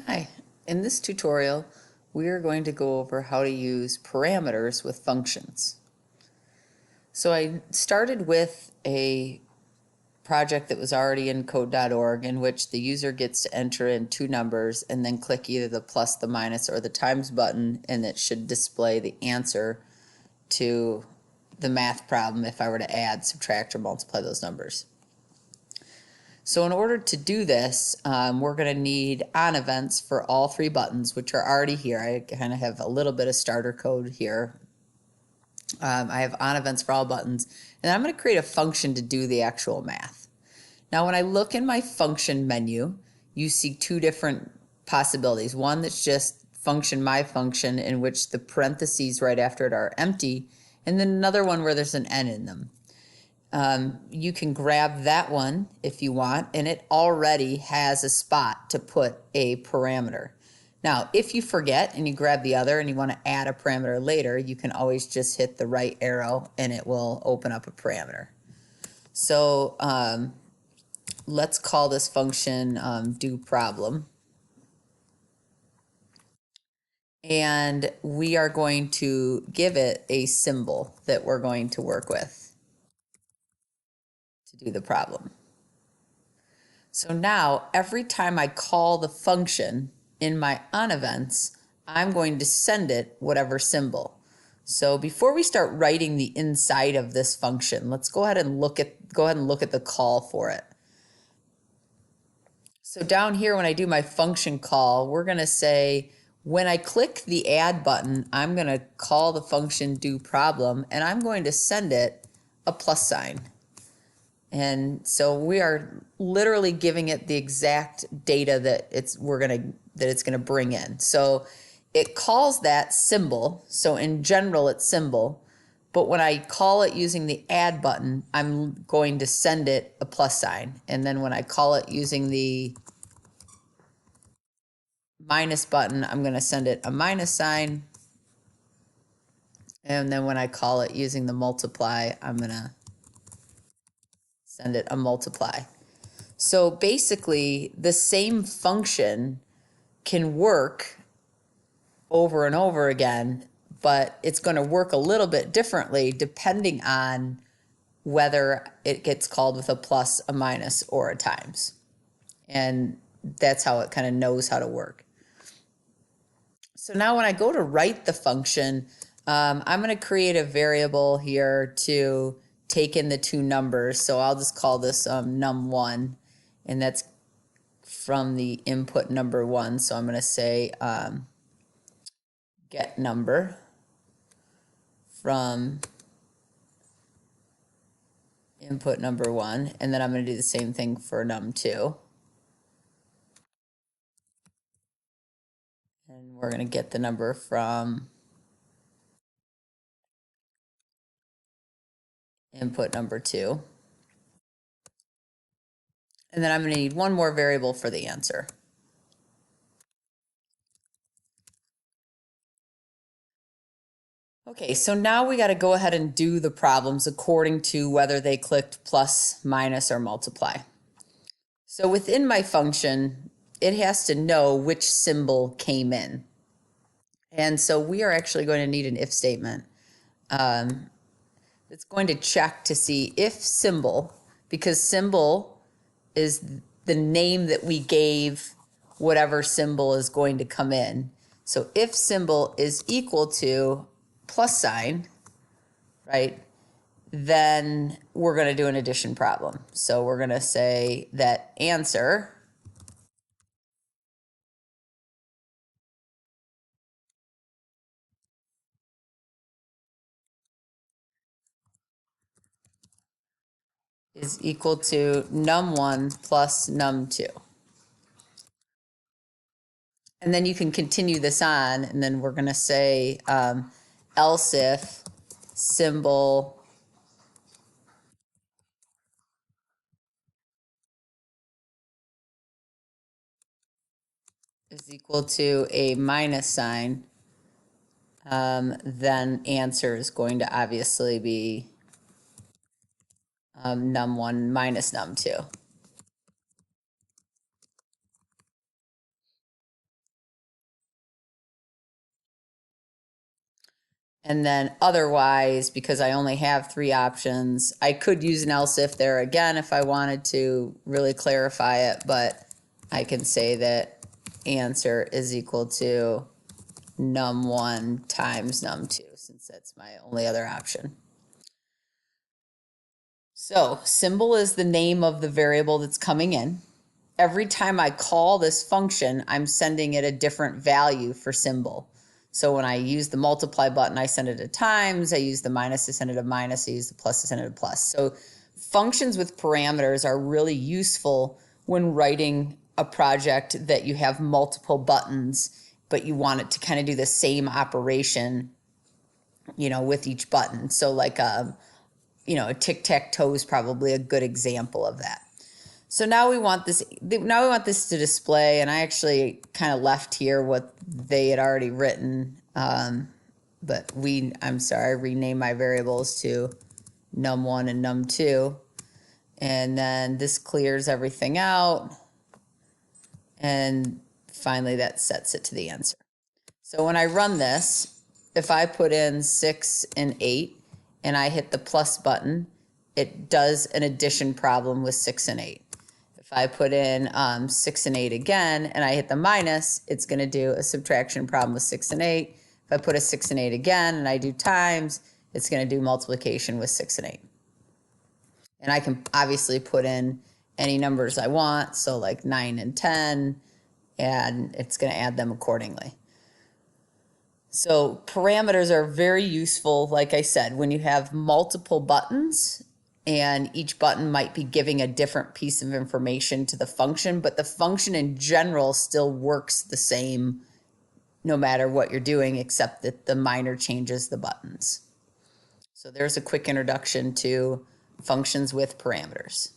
Hi, in this tutorial, we are going to go over how to use parameters with functions. So I started with a project that was already in code.org in which the user gets to enter in two numbers and then click either the plus, the minus, or the times button, and it should display the answer to the math problem if I were to add, subtract, or multiply those numbers. So in order to do this, we're going to need on events for all three buttons, which are already here. I kind of have a little bit of starter code here. I have on events for all buttons, and I'm going to create a function to do the actual math. Now, when I look in my function menu, you see two different possibilities. One that's just function my function, in which the parentheses right after it are empty, and then another one where there's an n in them. You can grab that one if you want, and it already has a spot to put a parameter. Now, if you forget and you grab the other and you want to add a parameter later, you can always just hit the right arrow and it will open up a parameter. So let's call this function do problem. And we are going to give it a symbol that we're going to work with to do the problem. So now every time I call the function in my on events, I'm going to send it whatever symbol. So before we start writing the inside of this function, let's go ahead and look at the call for it. So down here when I do my function call, we're going to say when I click the add button, I'm going to call the function do problem and I'm going to send it a plus sign. And so we are literally giving it the exact data that it's gonna bring in. So it calls that symbol. So in general, it's symbol. But when I call it using the add button, I'm going to send it a plus sign. And then when I call it using the minus button, I'm going to send it a minus sign. And then when I call it using the multiply, I'm going to send it a multiply. So basically, the same function can work over and over again, but it's going to work a little bit differently depending on whether it gets called with a plus, a minus, or a times. And that's how it kind of knows how to work. So now when I go to write the function, I'm going to create a variable here to take in the two numbers. So I'll just call this num1, and that's from the input number one. So I'm going to say get number from input number one, and then I'm going to do the same thing for num2. And we're going to get the number from input number two. And then I'm going to need one more variable for the answer. Okay, so now we got to go ahead and do the problems according to whether they clicked plus, minus, or multiply. So within my function, it has to know which symbol came in. And so we are actually going to need an if statement. It's going to check to see if symbol, because symbol is the name that we gave whatever symbol is going to come in. So if symbol is equal to plus sign, right, then we're going to do an addition problem. So we're going to say that answer is equal to num1 plus num2. And then you can continue this on, and then we're going to say else if symbol is equal to a minus sign, then answer is going to obviously be num1 minus num2. And then otherwise, because I only have three options, I could use an else if there again if I wanted to really clarify it, but I can say that answer is equal to num1 times num2, since that's my only other option. So symbol is the name of the variable that's coming in. Every time I call this function, I'm sending it a different value for symbol. So when I use the multiply button, I send it a times. I use the minus to send it a minus. I use the plus to send it a plus. So functions with parameters are really useful when writing a project that you have multiple buttons, but you want it to kind of do the same operation, with each button. So like a tic-tac-toe is probably a good example of that. So now we want this to display, and I actually kind of left here what they had already written, but I renamed my variables to num1 and num2, and then this clears everything out, and finally that sets it to the answer. So when I run this, if I put in 6 and 8 and I hit the plus button, it does an addition problem with 6 and 8. If I put in 6 and 8 again and I hit the minus, it's going to do a subtraction problem with 6 and 8. If I put a 6 and 8 again and I do times, it's going to do multiplication with 6 and 8. And I can obviously put in any numbers I want, so like 9 and 10, and it's going to add them accordingly. So parameters are very useful, like I said, when you have multiple buttons and each button might be giving a different piece of information to the function, but the function in general still works the same no matter what you're doing, except that the minor changes the buttons. So there's a quick introduction to functions with parameters.